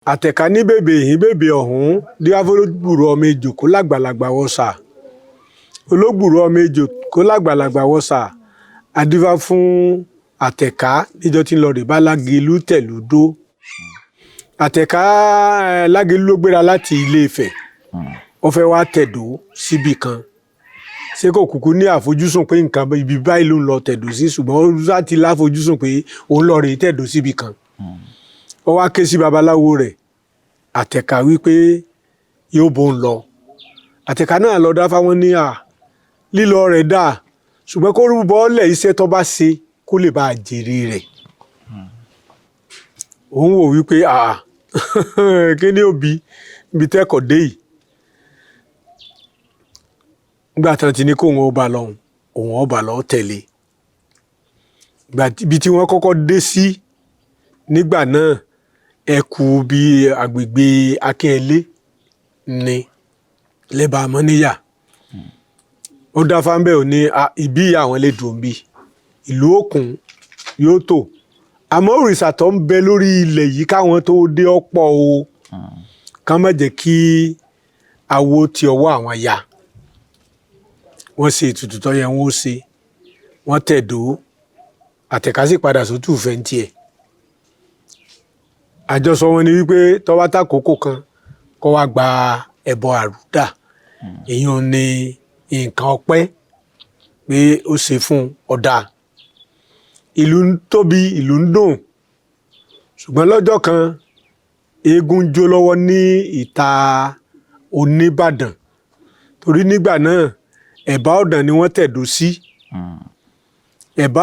àtẹ̀ká ní bèbè yìí bèbè ọ̀hún díwáfó olóògbùrú ọmọ ejò kó lágbàlagbà wọ́sà olóògbùrú ọmọ ejò kó lágbàlagbà wọ́sà adífá fún àtẹ̀ká níjọ́ tí ń lọ rè bá Lágelú tẹ̀lúdó àtẹ̀ká Lágelú ló gbéra láti Ilé Ifẹ̀ ó fẹ́ wá tẹ̀dó síbì kan ṣé kò kúkú ní àfojúsùn pé nǹkan ibi báyìí ló ń lọ tẹ̀dó sí ṣùgbọ́n ó láti láfojúsùn pé òun lọ rè tẹ̀dó síbì kan ó wá ké sí babaláwo rẹ̀ àtẹ̀ká wípé yóò bó ń lọ àtẹ̀ká náà lọ dá fáwọn ní lílọ rẹ̀ dà ṣùgbọ́n kó rúbọ lẹ̀ iṣẹ́ tó bá ṣe kó lè bá a jèrè rẹ̀ òun wò wípé kí ni òbí ibi tẹ́kọ̀ọ́ dé yìí nígbà tán ti ní kó òun ọba lọ òun ọba lọ tẹ̀lé ibi tí wọ́n kọ́kọ́ dé sí nígbà náà ẹkù bíi agbègbè Akínyẹlé ní lẹ́bàá Mọ́níyà ó dá fáńbẹ́ ò ní ibi àwọn lè dùn bí ìlú òkun yóò tò àmọ́ òrìṣà tó ń bẹ lórí ilẹ̀ yìí káwọn tó dé ọ̀pọ̀ o ká má jẹ́ kí awo ti ọwọ́ àwọn ya wọ́n ṣe ètùtù tó yẹ wọ́n ó ṣe wọ́n tẹ̀dó àtẹ̀ká sì padà sótù fẹ́ntì ẹ̀ àjọsọ wọn ni wípé tọ́wá tàkókò kan kọ́ wá gba ẹbọ àrúdà èèyàn ní nǹkan ọpẹ́ pé ó ṣe fún ọ̀dà ìlú ń tóbi ìlú ń dùn ṣùgbọ́n lọ́jọ́ kan eégún jó lọ́wọ́ ní ìta Oníbàdàn torí nígbà náà Ẹ̀bá Ọ̀dàn ni wọ́n tẹ̀dó sí Ẹ̀bá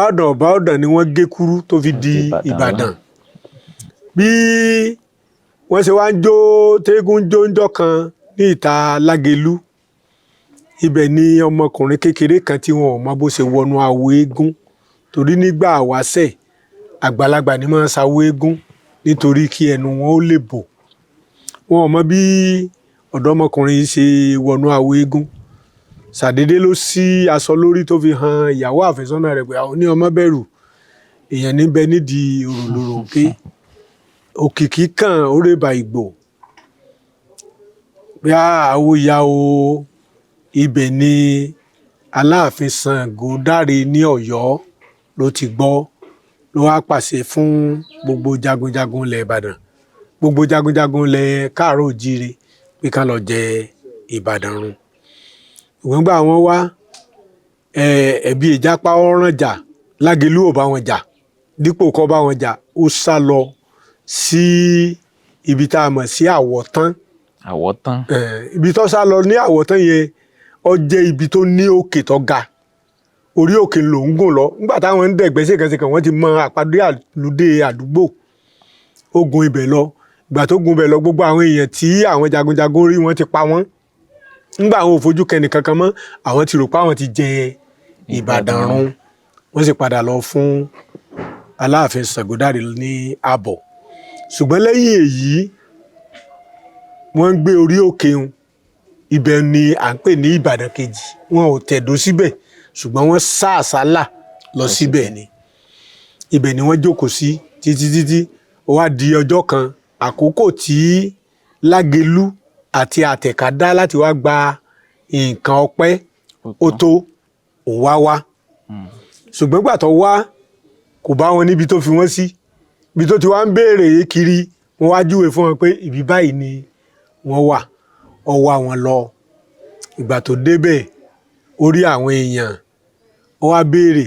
Ọ̀dàn ni wọ́n gé kúrú tó fi di Ìbàdàn bí wọ́n ṣe wá ń jó tẹ́gùn jóńjọ́ kan ní ìta Lágelú ibẹ̀ ni ọmọkùnrin kékeré kan tí wọn ò mọ bó ṣe wọnú awo eégún torí nígbà wáṣẹ̀ àgbàlagbà ni máa ń ṣawo eégún nítorí kí ẹnu wọn ó lè bò wọn ò mọ bí ọ̀dọ́mọkùnrin yìí ṣe wọnú awo eégún ṣàdédé ló ṣí aṣọ lórí tó fi hàn ìyàwó àfẹ́sọ́nà rẹ̀ pé àwọn ní ọmọ bẹ̀rù èèyàn níbẹ̀ nídìí òròlòrò pé òkìkí kan orébà ìgbò bí àwo ya o ibẹ̀ ni Aláàfin Ṣàngó dáre ní Ọ̀yọ́ ló ti gbọ́ ló wá pàṣẹ fún gbogbo jagunjagun ilẹ̀ Ìbàdàn gbogbo jagunjagun ilẹ̀ Káàárọ̀ Oòjíire pé ká lọ jẹ Ìbàdàn run ìwọ̀n gbà wọ́n wá ẹ̀bí ìjápá ọ̀ràn jà Lágelú ò bá wọn jà dípò kó bá wọn jà ó sá lọ sí ibi tá a mọ̀ sí Àwọ̀tán ibi tó sá lọ ní Àwọ̀tán yẹn ó jẹ́ ibi tó ní òkè tó ga orí òkè ló ń gùn lọ nígbà táwọn ń dẹ̀gbẹ́ ṣèkànṣèkàn wọ́n ti mọ àpàdé àlùdé àdúgbò ó gun ibẹ̀ lọ ìgbà tó gun ibẹ̀ lọ gbogbo àwọn èèyàn tí àwọn jagunjagun rí wọ́n ti pa wọ́n nígbà àwọn ò fojú kẹ́ni kankan mọ́ àwọn ti rò pé àwọn ti jẹ Ìbàdàn run wọ́n sì padà lọ fún Aláàfin Ṣàngó dáre ní àbọ̀ ṣùgbọ́n lẹ́yìn èyí wọ́n ń gbé orí òkè un ibẹ̀ ni à ń pè ní Ìbàdàn kejì wọn ò tẹ̀dó síbẹ̀ ṣùgbọ́n wọ́n sá àsálà lọ síbẹ̀ ni ibẹ̀ ni wọ́n jókòó sí títí ó wá di ọjọ́ kan àkókò tí Lágelú àti àtẹ̀ká dá láti wá gba nǹkan ọpẹ́ ó tó òun wá ṣùgbọ́n gbà tó wá kò bá wọn níbi tó fi wọ́n sí ibi tó ti wá ń béèrè kiri wọ́n wá júwe fún wọn pé ibi báyìí ni wọ́n wà ó wá wọn lọ ìgbà tó débẹ̀ ó rí àwọn èèyàn ó wá béèrè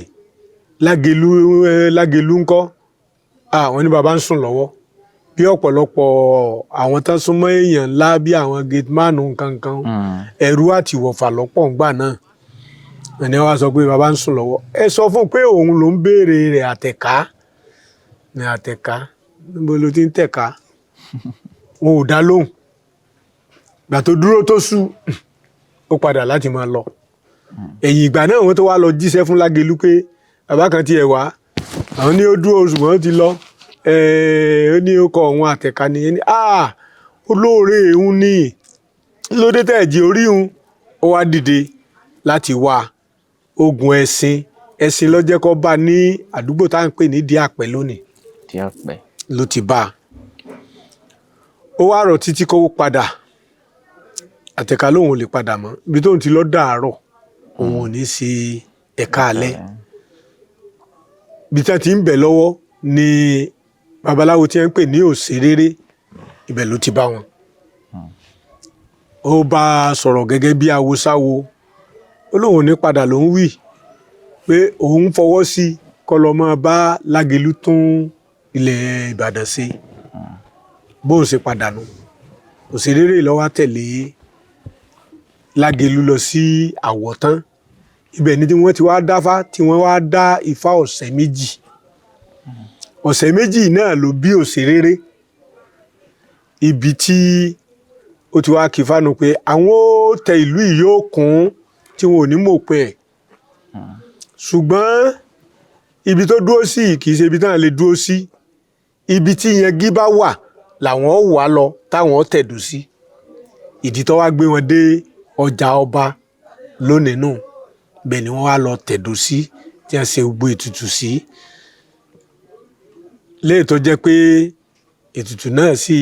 Lágelú ńkọ́ àwọn ní baba ń sùn lọ́wọ́ bí ọ̀pọ̀lọpọ̀ àwọn tán súnmọ́ èèyàn ńlá bí àwọn gateman nǹkankan ẹ̀rù àti ìwọ̀fà lọ́pọ̀ ńgbà náà ẹni wá sọ pé baba ń sùn lọ́wọ́ ẹ sọ fún pé òun ló ń béèrè rẹ̀ àtẹ̀ká ní àtẹ̀ká níbo ló ti ń tẹ̀ká wọn ò dá lóhùn ìgbà tó dúró tó sú ó padà láti máa lọ ẹ̀yìn ìgbà náà wọ́n tó wá lọ jíṣẹ́ fún Lágelú pé bàbá kan tiẹ̀ wá àwọn ní ó dúró ṣùgbọ́n ó ti lọ ó ní ó kọ òun àtẹ̀ká nìyẹn ní olóore òun ní lóde tẹ̀jì orí òun ó wá dìde láti wá ogun ẹ̀sìn lọ́jẹ́ kó bá ní àdúgbò tá à ń pè ní Díàpẹ́ lónìí ló ti bá ó wá rọ̀ títí kó padà àtẹ̀ká lòun ò lè padà mọ́ ibi tóun ti lọ dàárọ̀ òun ò ní ṣe ẹ̀ka alẹ́ ibi tí wọ́n ti ń bẹ̀ lọ́wọ́ ni babaláwo tí wọ́n ń pè ní òṣèréré ibẹ̀ ló ti bá wọn. Ó bá a sọ̀rọ̀ gẹ́gẹ́ bí awosáwo ó lóun ò ní padà ló ń wí pé òun fọwọ́ sí kó lọ máa bá Lágelú tún ilẹ̀ Ìbàdàn ṣe bóun ṣe padà nù. Òṣèréré ló wá tẹ̀lé Lágelú lọ sí Àwọ̀tán ibẹ̀ ni tí wọ́n ti wá dáfá tí wọ́n wá dá Ifá ọ̀sẹ̀ méjì ọ̀sẹ̀ méjì náà ló bí Òṣèréré ibi tí ó ti wá kí fánu pé àwọn ó tẹ ìlú yìí yóò kún tí wọn ò ní mọ̀ pé ẹ̀ ṣùgbọ́n ibi tó dúró sí kì í ṣe ibi táwọn lè dúró sí ibi tí yangi bá wà làwọn wà lọ táwọn tẹ̀dó sí ìdí tó wá gbé wọn dé ọjà ọba lónìí nù bẹ́ẹ̀ ni wọ́n wá lọ tẹ̀dó sí tí wọ́n ṣe gbogbo ètùtù sí léè tó jẹ́ pé ètùtù náà sì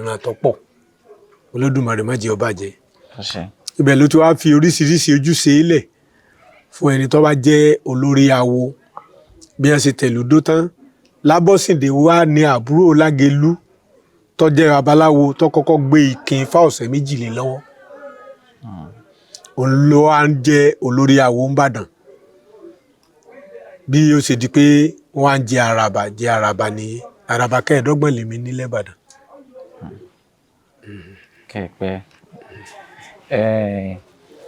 ràn tó pọ̀ Olódùmarè má jẹ́ ó bàjẹ́ ibẹ̀ ló ti wá fi oríṣiríṣi ojúṣe ilẹ̀ fún ẹni tó bá jẹ́ olórí awo bí wọ́n ṣe tẹ̀lúdó tán Lábọ́sìndé wá ní àbúrò Lágelú tó jẹ́ babaláwo tó kọ́kọ́ gbé ìkin Ifá ọ̀sẹ̀ méjì lé lọ́wọ́ òun ló wá ń jẹ́ olórí awo ńbàdàn bí ó ṣe di pé wọ́n á ń jẹ àràbà ní àràbà kẹ́ẹ̀ẹ́dọ́gbọ̀n lèmi nílẹ̀ Ìbàdàn. Kẹ̀pẹ́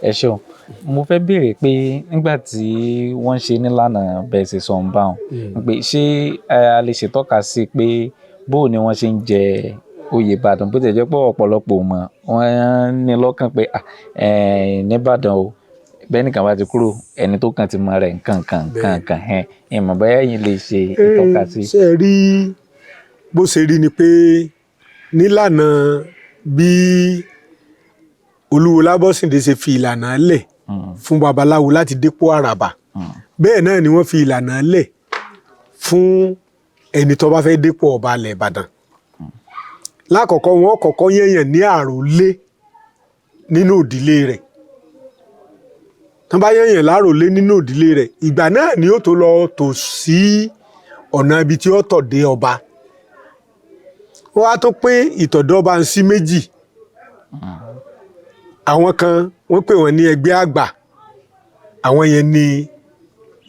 ẹ ṣeun mo fẹ́ béèrè pé nígbà tí wọ́n ṣe nílànà bẹ́ẹ̀ ṣe sọ ń bá wọn pé ṣé a lè ṣètọ́ka sí pé bóò ni wọ́n ṣe ń jẹ oyè Ìbàdàn bó ti jẹ́ pé ọ̀pọ̀lọpọ̀ mọ̀ wọ́n ní lọ́kàn pé nìbàdàn o bẹ́ẹ̀ nìkan bá ti kúrò ẹni tó kàn ti mọ rẹ̀ nǹkan ìmọ̀ bẹ́ẹ̀ yín lè ṣe ìtọ́ka sí. ṣé ẹ rí bó ṣe rí ni pé nílànà bí Olúwo Lábọ́sìndé ṣe fi ìlànà lẹ̀ fún babaláwo láti dépò àràbà bẹ́ẹ̀ náà ni wọ́n fi ìlànà lẹ̀ fún ẹni tó bá fẹ́ dépò ọba ilẹ̀ Ìbàdàn. Lákọ̀ọ́kọ́ wọn kọ́kọ́ yẹ̀yàn ní àròlé nínú ìdílé rẹ̀ tán bá yẹ̀yàn láròlé nínú ìdílé rẹ̀ ìgbà náà ni ó tó lọ tò sí ọ̀nà ibi tí ó tọ̀ dé ọba wọ́n á tó pín ìtọ̀dọ̀ ọba sí méjì àwọn kan wọ́n pè wọ́n ní ẹgbẹ́ àgbà àwọn yẹn ní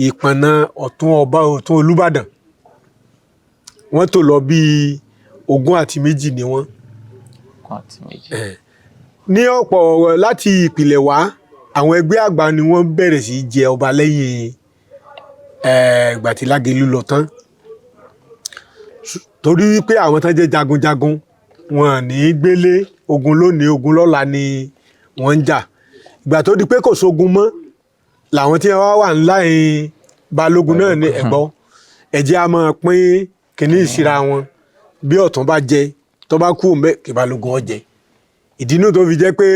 ìpọ̀nà ọ̀tún ọba ọ̀tún Olúbàdàn wọ́n tó lọ bíi 20 ni wọ́n. Ní ọ̀pọ̀ láti ìpìlẹ̀ wá àwọn ẹgbẹ́ àgbà ni wọ́n bẹ̀rẹ̀ sí jẹ ọba lẹ́yìn ìgbà tí Lágelú lọ tán torí wípé àwọn tán jẹ́ jagunjagun wọn ní gbélé ogun lónìí ogun lọ́la ni wọ́n ń jà ìgbà tó di pé kò sógun mọ́ làwọn tí wọ́n wà ńlá yìí balógun náà ní ẹ̀gbọ́n ẹ̀jẹ̀ a máa pín kìíní ìsira wọn bí ọ̀tún bá jẹ tó bá kú òun bẹ́ẹ̀ kí balógun ó jẹ ìdínú tó fi jẹ́ pé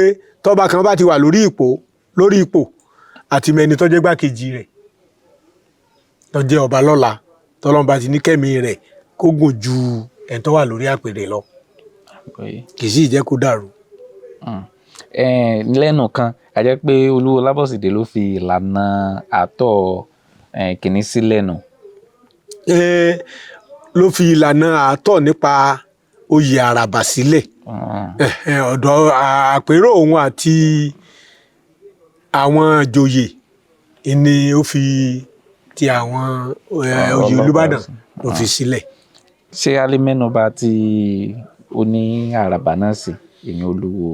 tọ́ba kan bá ti wà lórí ipò àti mẹni tó jẹ́ gbákejì rẹ̀ tó jẹ́ ọba lọ́la tọ́lọ́mba ti ní kẹ́mi rẹ̀ kó gùn ju ẹni tó wà lórí àpèrè lọ kì í sì jẹ́ kó dàrú. Lẹ́nu kan a jẹ́ pé Olúwo Lábọ́sìndé ló fi ìlànà àtọ̀ kìíní sí lẹ́nu. Ló fi ìlànà àtọ̀ nípa oyè àràbà sílẹ̀ ọ̀dọ̀ àpérò òun àti àwọn ìjòyè ni ó fi ti àwọn oyè Olúbàdàn ló fi sílẹ̀. Ṣé a lè mẹ́nubà tí oní àràbà náà sí èyí Olúwo?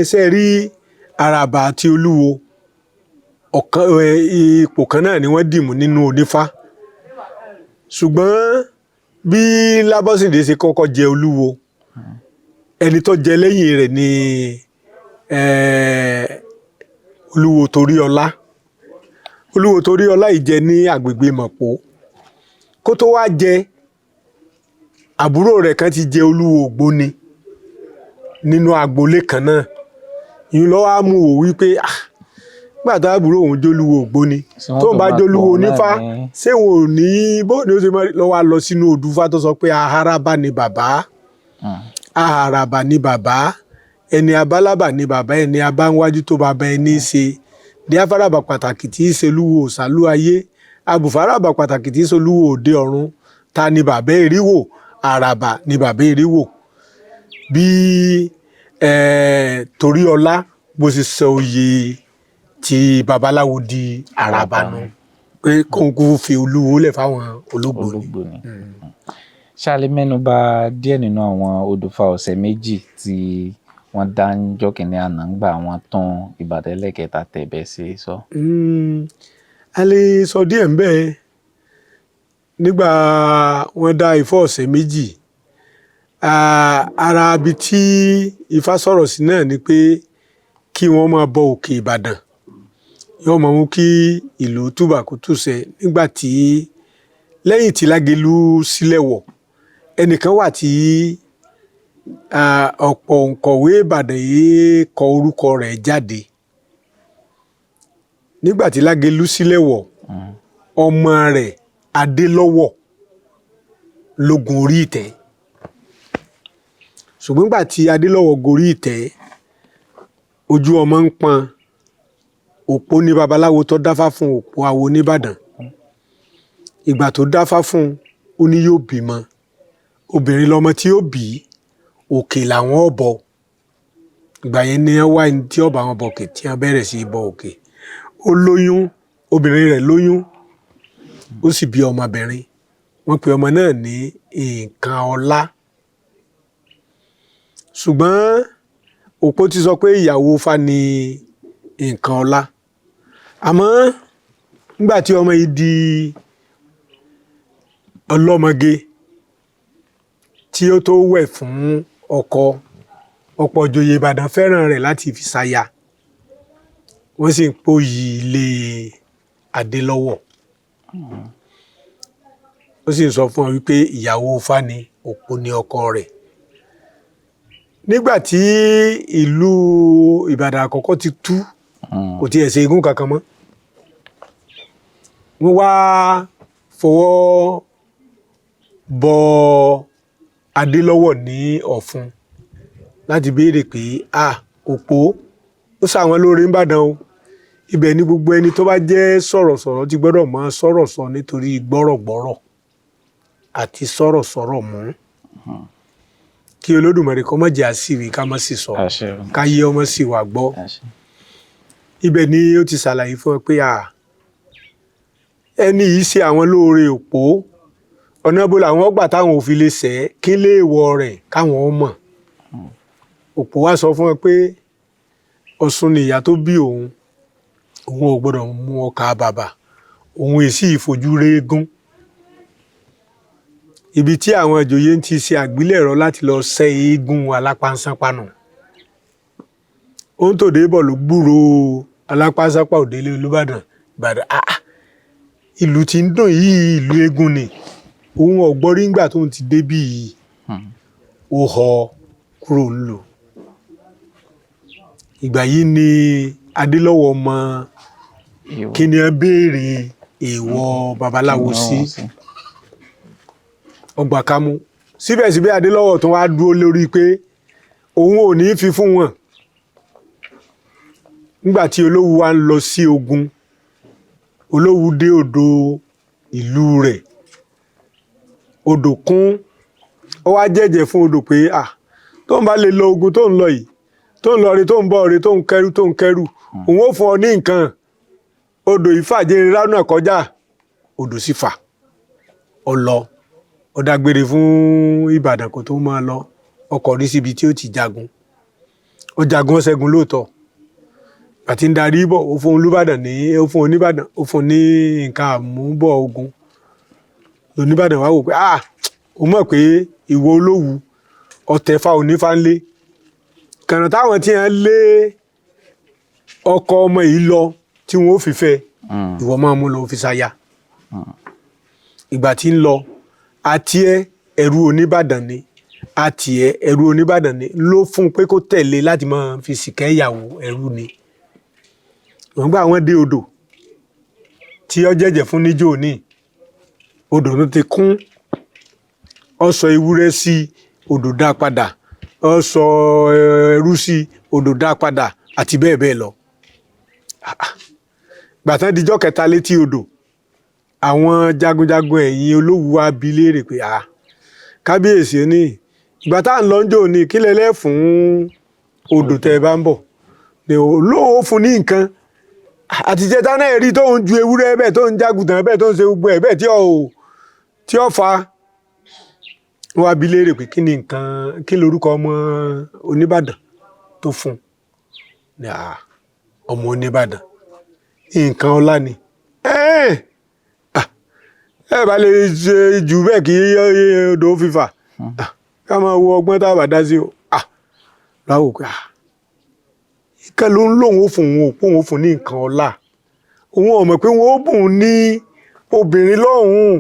Ṣe rí àràbà àti Olúwo ipò kan náà ni wọ́n dìmú nínú onífá ṣùgbọ́n bí Lábọ́sìndé ṣe kọ́kọ́ jẹ Olúwo ẹni tó jẹ lẹ́yìn rẹ̀ ni Olúwo Toríọlá. Olúwo Toríọlá yìí jẹ ní agbègbè Mọ̀pó kó tó wá jẹ àbúrò rẹ̀ kan ti jẹ Olúwo Ògbóni nínú agboolé kan náà ìyún ló wá mú wò wípé gbàtà àbúrò òun jólúwo Ògbóni tó ń bá jólúwo Onífá ṣé wọn ò ní bó ni ó ṣe máa lọ wá lọ sínú Odùfá tó sọ pé Ahárabá ni bàbá àràbà ni bàbá ẹni abálábà ni bàbá ẹni abáwájú tó bàbá ẹni ṣe díáfáràbà pàtàkì tí í ṣe olúwo òsàlú ayé abùfáràbà pàtàkì tí í ṣe olúwo òde ọ̀run ta ni bàbá eríwò àràbà ni bàbá eríwò bí Toríọlá bó ṣe sọ oyè tí babaláwo di àràbà nù pé kóńkó fi olúwo lẹ̀ fáwọn ológbòní. ṣáàlì mẹ́nubà díẹ̀ nínú àwọn odùfà ọ̀sẹ̀ méjì tí wọ́n dá níjọ́ kìíní àná gbà wọ́n tún Ìbàdàn ẹlẹ́kẹta tẹ̀bẹ̀ sí sọ. a lè sọ díẹ̀ ń bẹ́ẹ̀ nígbà wọ́n dá Ifá ọ̀sẹ̀ méjì ara ibi tí Ifá sọ̀rọ̀ sí náà ni pé kí wọ́n máa bọ òkè Ìbàdàn yóò máa mú kí ìlú túbà kó túṣẹ nígbà tí lẹ́yìn tí Lágelú sílẹ̀ wọ̀ ẹnìkan wà tí ọ̀pọ̀ òǹkọ̀wé Ìbàdàn yìí kọ orúkọ rẹ̀ jáde nígbà tí Lágelú sílẹ̀ wọ̀ ọmọ rẹ̀ Adélọ́wọ̀ lógun orí ìtẹ́ ṣùgbọ́n nígbà tí Adélọ́wọ̀ gorí ìtẹ́ ojú ọmọ ń pọ́n òpó ní babaláwo tó dáfá fún òpó awo nìbàdàn ìgbà tó dáfá fún ó ní yóò bímọ obìnrin lọmọ tí ó bí òkè làwọn ọbọ ìgbà yẹn ni wọ́n wá ní tí ọba wọn bọ òkè tí wọ́n bẹ̀rẹ̀ sí í bọ òkè ó lóyún obìnrin rẹ̀ lóyún ó sì bí ọmọbìnrin wọ́n pe ọmọ náà ní nǹkan ọlá ṣùgbọ́n òpó ti sọ pé ìyàwó Ifá ni nǹkan ọlá àmọ́ nígbà tí ọmọ yìí di ọlọ́mọge tí ó tó wẹ̀ fún ọkọ ọ̀pọ̀ ìjòyè Ìbàdàn fẹ́ràn rẹ̀ láti fi ṣaya wọ́n sì ń pòyì ilé Adélọ́wọ̀ ó sì ń sọ fún ọ wípé ìyàwó Ifá ni òpó ni ọkọ rẹ̀ nígbà tí ìlú Ìbàdàn àkọ́kọ́ ti tú kò tiẹ̀ ṣe igún kankan mọ́ wọ́n wá fọwọ́ bọ Adélọ́wọ̀ ní Ọ̀fun láti béèrè pé òpó ó ṣàwọn lóore ńbàdàn o ibẹ̀ ni gbogbo ẹni tó bá jẹ́ sọ̀rọ̀sọ̀rọ̀ ti gbọ́dọ̀ máa sọ̀rọ̀ sọ nítorí gbọ́rọ̀gbọ́rọ̀ àti sọ̀rọ̀sọ̀rọ̀ mú kí Olódùmarè kó má jẹ́ àṣírí ká má sì sọ ká yé ọmọ sì wà gbọ́ ibẹ̀ ni ó ti ṣàlàyé fún ẹ pé ẹni yìí ṣe àwọn lóore òpó ọ̀nà bó làwọn gbà táwọn ò fi lè ṣẹ́ kí léèwọ̀ rẹ̀ káwọn mọ̀ òpó wá sọ fún ẹ pé Ọ̀ṣun ni ìyá tó bí òun ò gbọ́dọ̀ mú ọkà bàbà òun èsì ìfojú réégún ibi tí àwọn ìjòyè ń ti ṣe àgbélẹ̀rọ láti lọ ṣẹ́ eégún alápánsánpánù ohun tó dé bọ̀ ló gbúrò alápánsánpá òdélé Olúbàdàn Ìbàdàn ìlú tí ń dùn yìí ìlú eégún ni òun ọ̀gbọ́rí ńgbà tóun ti débí yìí ó họ kúrò ńlò ìgbà yìí ni Adélọ́wọ̀ mọ kí ni ẹ béèrè èèwọ̀ babaláwo sí ọgbà kámú síbẹ̀síbẹ̀ Adélọ́wọ̀ tó wá dúró lórí pé òun ò ní fi fún wọn nígbà tí Olówú wa ń lọ sí ogun Olówú dé odò ìlú rẹ̀ odò kún ó wá jẹ́jẹ́ fún odò pé tó ń bá lè lọ ogun tó ń lọ yìí tó ń lọ rí tó ń bọ̀ rí tó ń kẹ́rù òun ó fún ọ ní nǹkan odò ìfàjẹrẹ ránà kọjá odò sì fà ọ lọ ó dágbére fún Ìbàdàn kó tó máa lọ ọkọ̀ rí síbi tí ó ti jagun ó jagun ṣẹ́gun lóòótọ́ àti ń darí bọ̀ ó fún Olúbàdàn ó fún Oníbàdàn ó fún ní nǹkan àmúbọ̀ ogun Oníbàdàn wá wò pé ó mọ̀ pé ìwọ Olówú ọ̀tẹ̀fà onífànlé kànáà táwọn tí wọ́n lé ọkọ ọmọ yìí lọ tí wọ́n ó fi fẹ́ ìwọ máa mú lọ fi ṣaya ìgbà tí ń lọ àti ẹrú Oníbàdàn ni àti ẹrú Oníbàdàn ni ló fún pé kó tẹ̀lé láti máa fi sìkẹ́ ìyàwó ẹrú ni wọ́n gbà wọ́n dé odò tí ó jẹ́jẹ́ fún níjó ní odò tó ti kún ó sọ ewúrẹ́ sí odò dá padà wọ́n sọ ẹrú sí odò dá padà àti bẹ́ẹ̀ bẹ́ẹ̀ lọ. Gbàtán dijọ́ kẹta létí odò àwọn jagunjagun ẹ̀yìn Olówu wá bi léèrè pé kábíyèsí ní ìgbà tá à ń lọ́njọ́ ní kílẹ̀ lẹ́ fún odò tẹ́ ẹ bá ń bọ̀ ní Olówu fún ní nǹkan àtijẹ́ta náà rí tó ń ju ewúrẹ́ bẹ́ẹ̀ tó ń jágùtàn bẹ́ẹ̀ tó ń ṣe gbogbo ẹ̀ bẹ́ẹ̀ tí ó fa wọ́n wá bi léèrè pé kí lorúkọ ọmọ Oníbàdàn tó fún ní ọmọ Oníbàdàn nǹkan ọlá ni ẹ bá lè ṣe jù bẹ́ẹ̀ kí odò fífà ká máa wo ọgbọ́n tá a bá dá sí o láwò pé ìkẹ́ ló ń lòun ó fún òun òpó òun ó fún ní nǹkan ọlá òun ò mọ̀ pé wọ́n ó bùn ní obìnrin lọ́hùn-ún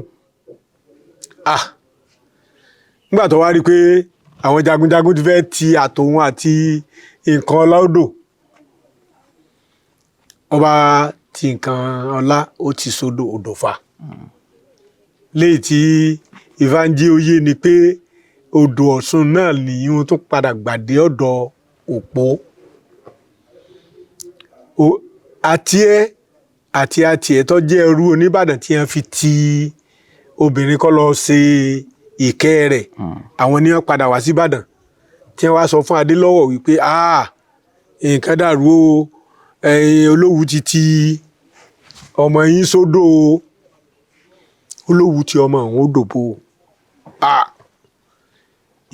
nígbà tó wá rí i pé àwọn jagunjagun ti fẹ́ ti àtòun àti nǹkan ọlá odò ọba ti nǹkan ọlá ó ti sódò odò fa léyìí tí ìfànjí oyè ni pé odò Ọ̀ṣun náà nìyí tó padà gbàdé ọ̀dọ̀ Òpó àti ẹ̀ tó jẹ́ ẹrú Oníbàdàn tí wọ́n fi ti obìnrin kọ́ lọ ṣe ìkẹ́ rẹ̀ àwọn ni wọ́n padà wá sí Ìbàdàn tí wọ́n wá sọ fún Adélọ́wọ̀ wípé nǹkan dàrú o Olówu ti ọmọ yín sódò Olówu ti ọmọ àwọn odò bò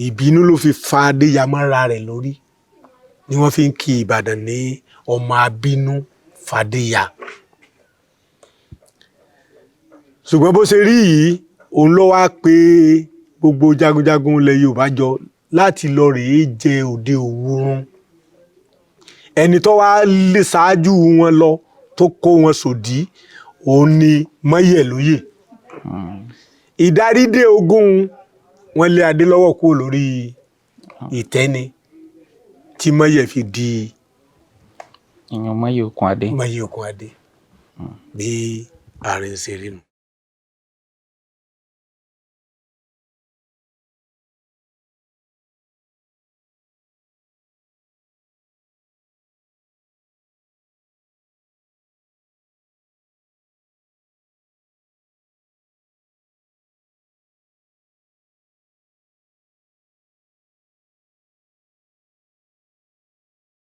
ìbínú ló fi fa Adéyàmọ́ra rẹ̀ lórí ni wọ́n fi ń kí Ìbàdàn ní ọmọ abínú fàdéyà ṣùgbọ́n bó ṣe rí yìí òun ló wá pé gbogbo jagunjagun ilẹ̀ Yorùbá jọ láti lọ rèé jẹ òde Òwúrun ẹni tó wá lè ṣáájú wọn lọ tó kó wọn sòdí òun ni Mọ́yẹ̀lóyè ìdárídé ogun wọn lé Adélọ́wọ̀ kúrò lórí ìtẹ́ni tí Mọ́yẹ̀ fi di ìyàn Mọ́yẹ̀ Òkun Adé bí ààrẹ ń ṣe rí nu.